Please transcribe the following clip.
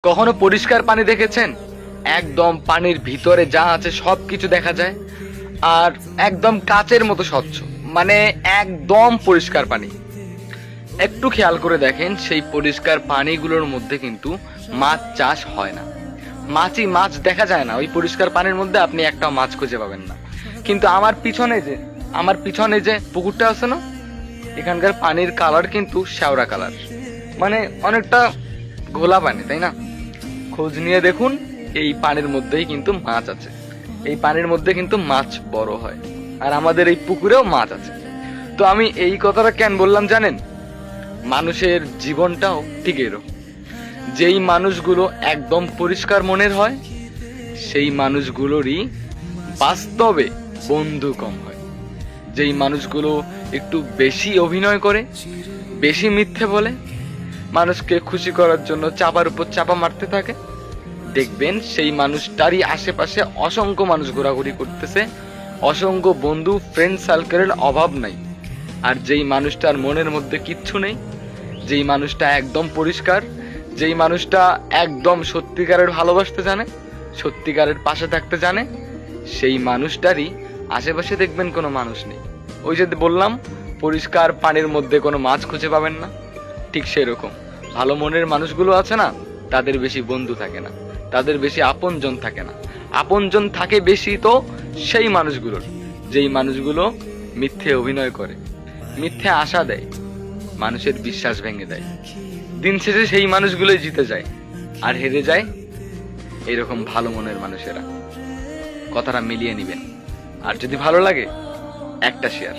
কখনো পরিষ্কার পানি দেখেছেন? একদম পানির ভিতরে যা আছে সব কিছু দেখা যায়, আর একদম কাচের মতো স্বচ্ছ, মানে একদম পরিষ্কার পানি। একটু খেয়াল করে দেখেন, সেই পরিষ্কার পানিগুলোর মধ্যে কিন্তু মাছ চাষ হয় না। মাছ দেখা যায় না ওই পরিষ্কার পানির মধ্যে, আপনি একটা মাছ খুঁজে পাবেন না। কিন্তু আমার পিছনে যে পুকুরটা আছে না, এখানকার পানির কালার কিন্তু শ্যাওড়া কালার, মানে অনেকটা ঘোলা পানি, তাই না? খোঁজ নিয়ে দেখুন, এই পানির মধ্যেই কিন্তু মাছ আছে। এই পানির মধ্যে কিন্তু মাছ বড় হয়, আর আমাদের এই পুকুরেও মাছ আছে। তো আমি এই কথাটা কেন বললাম জানেন? মানুষের জীবনটাও ঠিক এরকম। যেই মানুষগুলো একদম পরিষ্কার মনের হয়, সেই মানুষগুলোরই বাস্তবে বন্ধু কম হয়। যেই মানুষগুলো একটু বেশি অভিনয় করে, বেশি মিথ্যে বলে, মানুষকে খুশি করার জন্য চাপার উপর চাপা মারতে থাকে, দেখবেন সেই মানুষটারই আশেপাশে অসংখ্য মানুষ ঘোরাঘুরি করতেছে, অসংখ্য বন্ধু, ফ্রেন্ড সার্কেলের অভাব নাই। আর যেই মানুষটার মনের মধ্যে কিচ্ছু নেই, যেই মানুষটা একদম পরিষ্কার, যেই মানুষটা একদম সত্যিকারের ভালোবাসতে জানে, সত্যিকারের পাশে থাকতে জানে, সেই মানুষটারই আশেপাশে দেখবেন কোনো মানুষ নেই। ওই যে বললাম, পরিষ্কার পানির মধ্যে কোনো মাছ খুঁজে পাবেন না, ঠিক সেরকম ভালো মনের মানুষগুলো আছে না, তাদের বেশি বন্ধু থাকে না, তাদের বেশি আপনজন থাকে না। আপনজন থাকে বেশি তো সেই মানুষগুলোর, যেই মানুষগুলো মিথ্যে অভিনয় করে, মিথ্যে আশা দেয়, মানুষের বিশ্বাস ভেঙে দেয়। দিন শেষে সেই মানুষগুলোই জিতে যায়, আর হেরে যায় এরকম ভালো মনের মানুষেরা। কথাটা মিলিয়ে নিবেন। আর যদি ভালো লাগে, একটা শেয়ার।